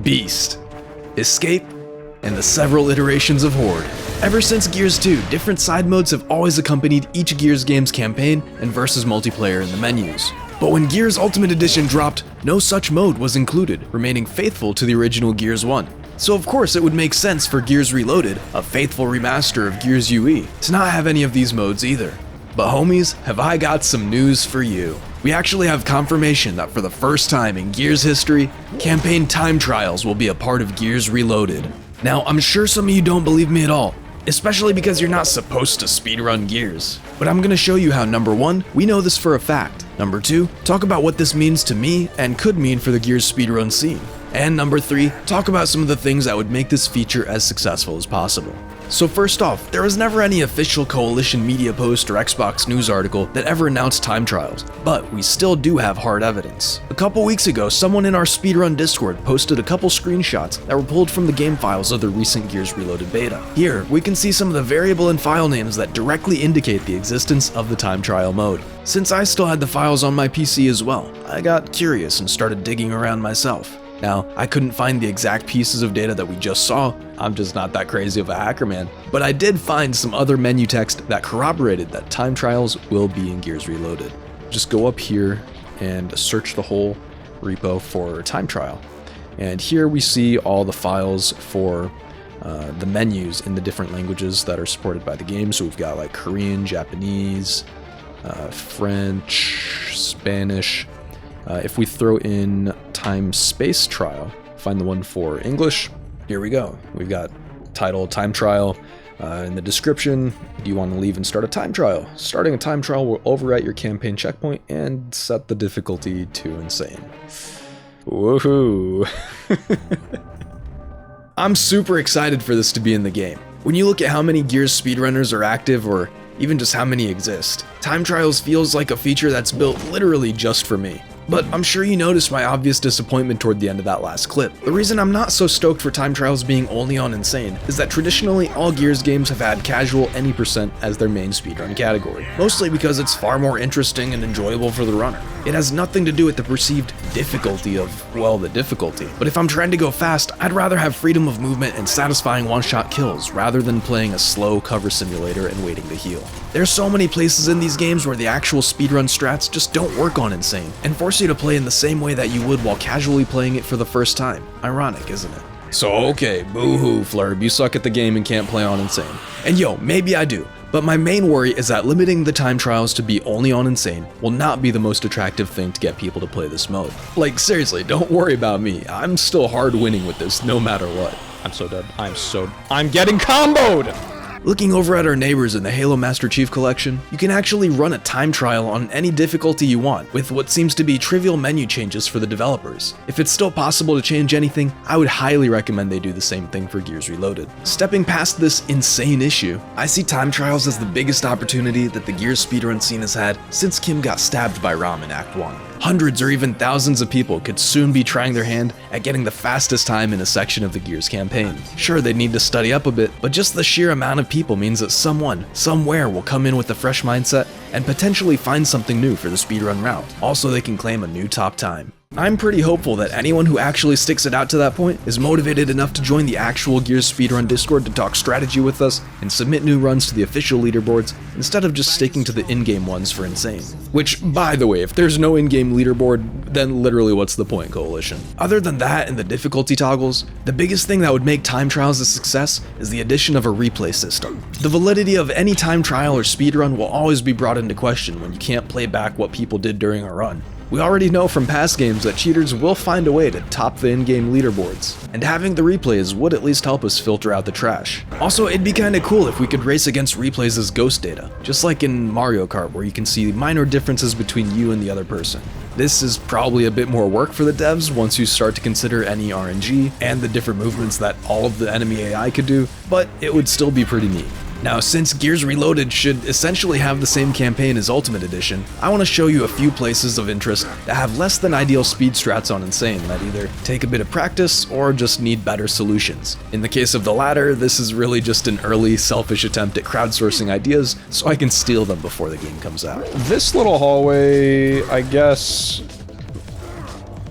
Beast, Escape, and the several iterations of Horde. Ever since Gears 2, different side modes have always accompanied each Gears game's campaign and versus multiplayer in the menus. But when Gears Ultimate Edition dropped, no such mode was included, remaining faithful to the original Gears 1. So of course it would make sense for Gears Reloaded, a faithful remaster of Gears UE, to not have any of these modes either. But homies, have I got some news for you. We actually have confirmation that for the first time in Gears history, campaign time trials will be a part of Gears Reloaded. Now, I'm sure some of you don't believe me at all, especially because you're not supposed to speedrun Gears. But I'm gonna show you how, number 1, we know this for a fact. Number 2, talk about what this means to me and could mean for the Gears speedrun scene. And number 3, talk about some of the things that would make this feature as successful as possible. So first off, there was never any official Coalition media post or Xbox news article that ever announced time trials, but we still do have hard evidence. A couple weeks ago, someone in our speedrun Discord posted a couple screenshots that were pulled from the game files of the recent Gears Reloaded beta. Here, we can see some of the variable and file names that directly indicate the existence of the time trial mode. Since I still had the files on my PC as well, I got curious and started digging around myself. Now, I couldn't find the exact pieces of data that we just saw, I'm just not that crazy of a hacker man, but I did find some other menu text that corroborated that time trials will be in Gears Reloaded. Just go up here and search the whole repo for time trial. And here we see all the files for the menus in the different languages that are supported by the game. So we've got like Korean, Japanese, French, Spanish. If we throw in time space trial, find the one for English, here we go. We've got title time trial. In the description, do you want to leave and start a time trial? Starting a time trial will overwrite your campaign checkpoint and set the difficulty to insane. Woohoo! I'm super excited for this to be in the game. When you look at how many Gears speedrunners are active, or even just how many exist, time trials feels like a feature that's built literally just for me. But I'm sure you noticed my obvious disappointment toward the end of that last clip. The reason I'm not so stoked for time trials being only on Insane is that traditionally all Gears games have had casual any percent as their main speedrun category, mostly because it's far more interesting and enjoyable for the runner. It has nothing to do with the perceived difficulty of, well, the difficulty. But if I'm trying to go fast, I'd rather have freedom of movement and satisfying one-shot kills rather than playing a slow cover simulator and waiting to heal. There's so many places in these games where the actual speedrun strats just don't work on Insane, and force you to play in the same way that you would while casually playing it for the first time. Ironic, isn't it? So okay, boo-hoo, Flurb, you suck at the game and can't play on Insane. And yo, maybe I do, but my main worry is that limiting the time trials to be only on Insane will not be the most attractive thing to get people to play this mode. Like seriously, don't worry about me, I'm still hard winning with this no matter what. I'm so dead, I'm getting comboed! Looking over at our neighbors in the Halo Master Chief Collection, you can actually run a time trial on any difficulty you want, with what seems to be trivial menu changes for the developers. If it's still possible to change anything, I would highly recommend they do the same thing for Gears Reloaded. Stepping past this insane issue, I see time trials as the biggest opportunity that the Gears speedrun scene has had since Kim got stabbed by Rom in Act 1. Hundreds or even thousands of people could soon be trying their hand at getting the fastest time in a section of the Gears campaign. Sure, they'd need to study up a bit, but just the sheer amount of people means that someone, somewhere will come in with a fresh mindset and potentially find something new for the speedrun route. Also, they can claim a new top time. I'm pretty hopeful that anyone who actually sticks it out to that point is motivated enough to join the actual Gears Speedrun Discord to talk strategy with us and submit new runs to the official leaderboards instead of just sticking to the in-game ones for Insane. Which, by the way, if there's no in-game leaderboard, then literally what's the point, Coalition? Other than that and the difficulty toggles, the biggest thing that would make time trials a success is the addition of a replay system. The validity of any time trial or speedrun will always be brought into question when you can't play back what people did during a run. We already know from past games that cheaters will find a way to top the in-game leaderboards, and having the replays would at least help us filter out the trash. Also, it'd be kinda cool if we could race against replays as ghost data, just like in Mario Kart where you can see minor differences between you and the other person. This is probably a bit more work for the devs once you start to consider any RNG and the different movements that all of the enemy AI could do, but it would still be pretty neat. Now, since Gears Reloaded should essentially have the same campaign as Ultimate Edition, I want to show you a few places of interest that have less than ideal speed strats on Insane that either take a bit of practice or just need better solutions. In the case of the latter, this is really just an early, selfish attempt at crowdsourcing ideas so I can steal them before the game comes out. This little hallway, I guess,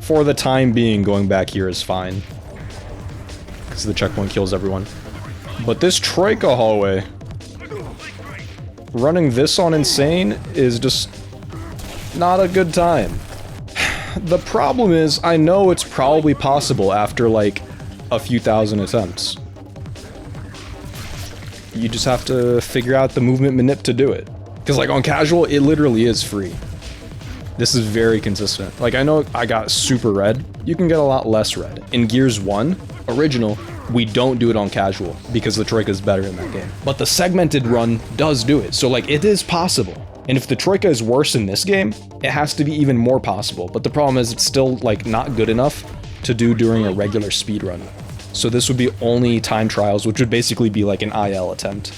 for the time being, going back here is fine. because the checkpoint kills everyone. But this Troika hallway, running this on Insane is just not a good time. The problem is, I know it's probably possible after like a few thousand attempts. You just have to figure out the movement manip to do it. Because like on casual, it literally is free. This is very consistent. Like I know I got super red, you can get a lot less red. In Gears 1, original, we don't do it on casual because the Troika is better in that game. But the segmented run does do it, so like it is possible. And if the Troika is worse in this game, it has to be even more possible. But the problem is it's still like not good enough to do during a regular speedrun. So this would be only time trials, which would basically be like an IL attempt.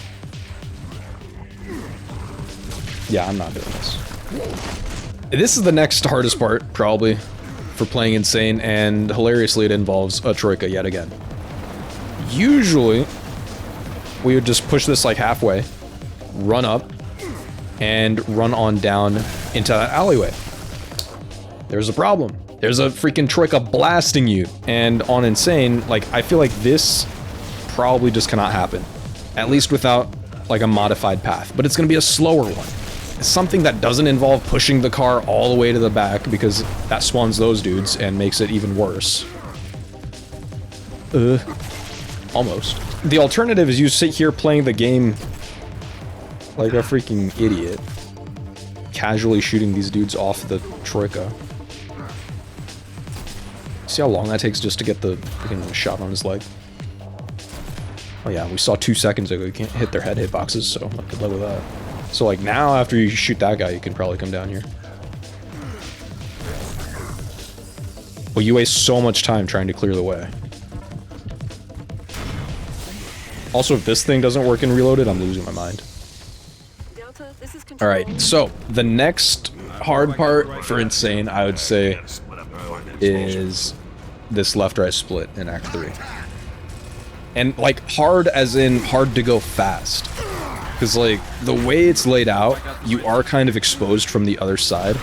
Yeah, I'm not doing this. This is the next hardest part, probably, for playing Insane, and hilariously it involves a Troika yet again. Usually, we would just push this like halfway, run up, and run on down into that alleyway. There's a problem. There's a freaking Troika blasting you. And on Insane, like, I feel like this probably just cannot happen. At least without, like, a modified path. But it's gonna be a slower one. Something that doesn't involve pushing the car all the way to the back, because that spawns those dudes and makes it even worse. Almost. The alternative is you sit here playing the game like a freaking idiot, casually shooting these dudes off the Troika. See how long that takes just to get the freaking shot on his leg? Oh yeah, we saw 2 seconds ago you can't hit their head hitboxes, so good luck with that. So like now, after you shoot that guy, you can probably come down here. Well, you waste so much time trying to clear the way. Also, if this thing doesn't work in Reloaded, I'm losing my mind. Alright, so the next hard part for Insane, I would say, is this left-right split in Act 3. And like hard as in hard to go fast. Because like the way it's laid out, you are kind of exposed from the other side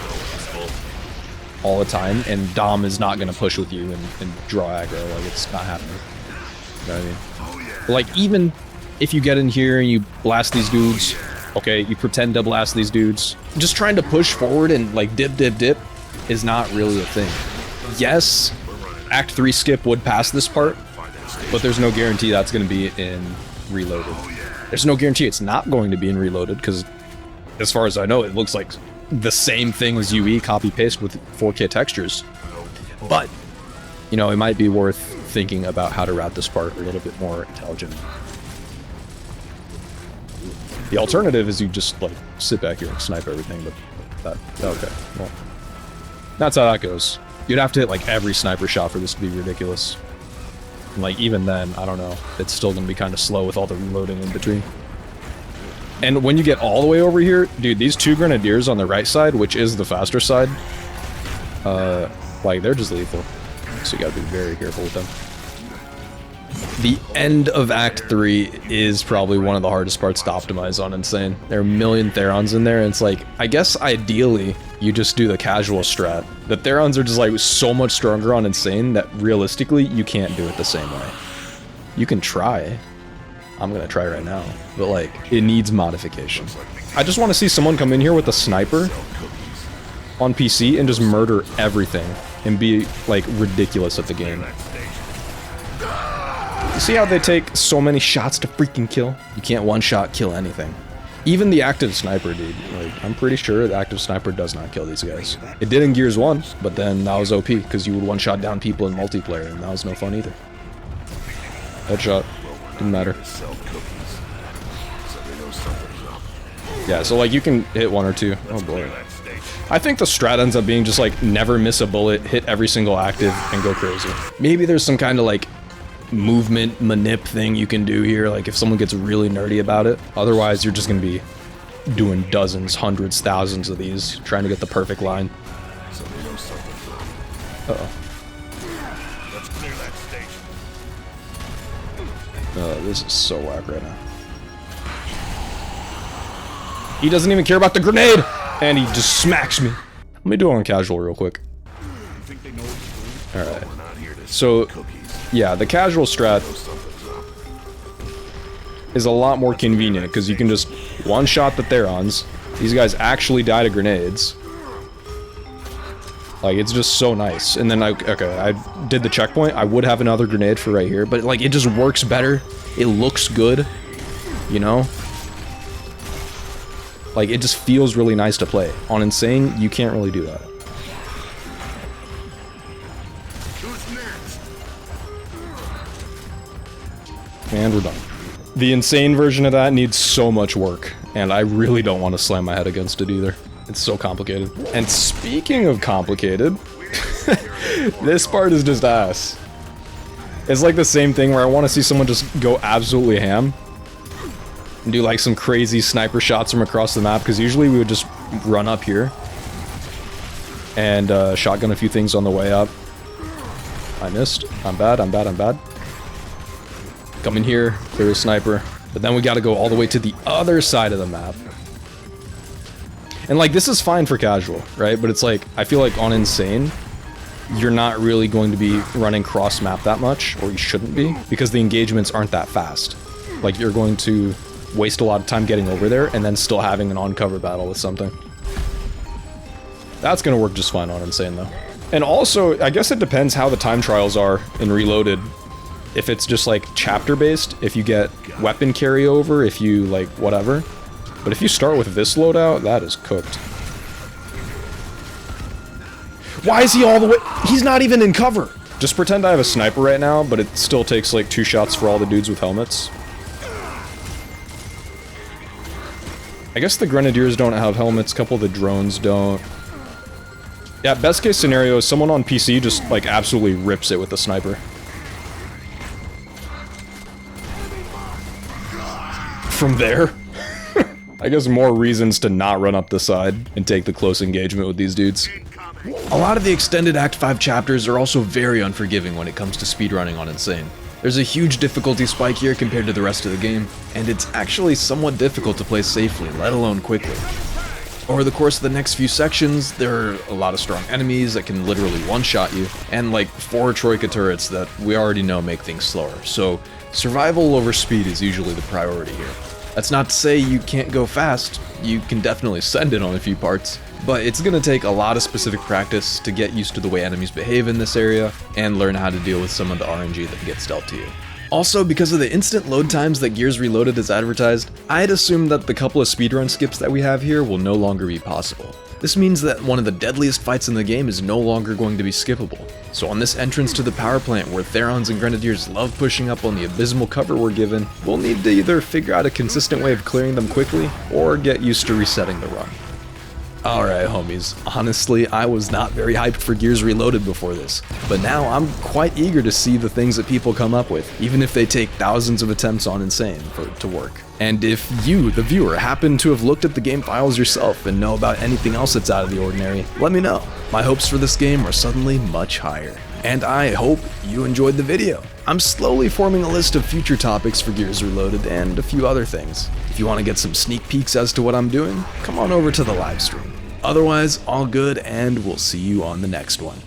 all the time, and Dom is not going to push with you and draw aggro. Like, it's not happening. You know what I mean? Like, even if you get in here and you blast these dudes, okay, you pretend to blast these dudes, just trying to push forward and like dip is not really a thing. Yes, Act 3 skip would pass this part, but there's no guarantee that's going to be in Reloaded. There's no guarantee it's not going to be in Reloaded, because as far as I know, it looks like the same thing as UE copy-paste with 4K textures. But, you know, it might be worth thinking about how to route this part a little bit more intelligent. The alternative is you just, like, sit back here and snipe everything, but okay, well, that's how that goes. You'd have to hit, like, every sniper shot for this to be ridiculous. And, like, even then, I don't know, it's still gonna be kind of slow with all the reloading in between. And when you get all the way over here, dude, these 2 grenadiers on the right side, which is the faster side, like, they're just lethal. So you gotta be very careful with them. The end of Act 3 is probably one of the hardest parts to optimize on Insane. There are a million Therons in there, and it's like, I guess ideally, you just do the casual strat. The Therons are just like so much stronger on Insane that realistically, you can't do it the same way. You can try. I'm gonna try right now, but like, it needs modification. I just want to see someone come in here with a sniper on PC and just murder everything and be like ridiculous at the game. You see how they take so many shots to freaking kill? You can't one-shot kill anything. Even the active sniper, dude. Like, I'm pretty sure the active sniper does not kill these guys. It did in Gears 1, but then that was OP, because you would one-shot down people in multiplayer, and that was no fun either. Headshot. Didn't matter. Yeah, so like, you can hit 1 or 2. Oh boy. I think the strat ends up being just like, never miss a bullet, hit every single active, and go crazy. Maybe there's some kind of like, movement manip thing you can do here, like if someone gets really nerdy about it. Otherwise, you're just gonna be doing dozens, hundreds, thousands of these, trying to get the perfect line. Uh-oh. This is so whack right now. He doesn't even care about the grenade! And he just smacks me. Let me do it on casual real quick. Alright. So, yeah, the casual strat is a lot more convenient because you can just one-shot the Therons. These guys actually die to grenades. Like, it's just so nice. And then, okay, I did the checkpoint. I would have another grenade for right here, but, like, it just works better. It looks good, you know? Like, it just feels really nice to play. On Insane, you can't really do that. And we're done. The Insane version of that needs so much work, and I really don't want to slam my head against it either. It's so complicated. And speaking of complicated, this part is just ass. It's like the same thing where I want to see someone just go absolutely ham and do like some crazy sniper shots from across the map, because usually we would just run up here and shotgun a few things on the way up. I missed. I'm bad, I'm bad, I'm bad. Come in here, clear a sniper. But then we gotta go all the way to the other side of the map. And like, this is fine for casual, right? But it's like, I feel like on Insane, you're not really going to be running cross-map that much, or you shouldn't be, because the engagements aren't that fast. Like, you're going to waste a lot of time getting over there, and then still having an on-cover battle with something. That's gonna work just fine on Insane, though. And also, I guess it depends how the time trials are in Reloaded. If it's just, like, chapter-based, if you get weapon carryover, if you, like, whatever. But if you start with this loadout, that is cooked. Why is he all the way? He's not even in cover! Just pretend I have a sniper right now, but it still takes like 2 shots for all the dudes with helmets. I guess the Grenadiers don't have helmets, a couple of the drones don't. Yeah, best case scenario is someone on PC just like absolutely rips it with the sniper. From there? I guess more reasons to not run up the side and take the close engagement with these dudes. A lot of the extended Act 5 chapters are also very unforgiving when it comes to speedrunning on Insane. There's a huge difficulty spike here compared to the rest of the game, and it's actually somewhat difficult to play safely, let alone quickly. Over the course of the next few sections, there are a lot of strong enemies that can literally one-shot you, and like 4 Troika turrets that we already know make things slower, so survival over speed is usually the priority here. That's not to say you can't go fast, you can definitely send it on a few parts, but it's gonna take a lot of specific practice to get used to the way enemies behave in this area, and learn how to deal with some of the RNG that gets dealt to you. Also, because of the instant load times that Gears Reloaded is advertised, I'd assume that the couple of speedrun skips that we have here will no longer be possible. This means that one of the deadliest fights in the game is no longer going to be skippable. So on this entrance to the power plant where Therons and Grenadiers love pushing up on the abysmal cover we're given, we'll need to either figure out a consistent way of clearing them quickly, or get used to resetting the run. Alright homies, honestly I was not very hyped for Gears Reloaded before this, but now I'm quite eager to see the things that people come up with, even if they take thousands of attempts on Insane for it to work. And if you, the viewer, happen to have looked at the game files yourself and know about anything else that's out of the ordinary, let me know. My hopes for this game are suddenly much higher. And I hope you enjoyed the video. I'm slowly forming a list of future topics for Gears Reloaded and a few other things. If you want to get some sneak peeks as to what I'm doing, come on over to the live stream. Otherwise, all good, and we'll see you on the next one.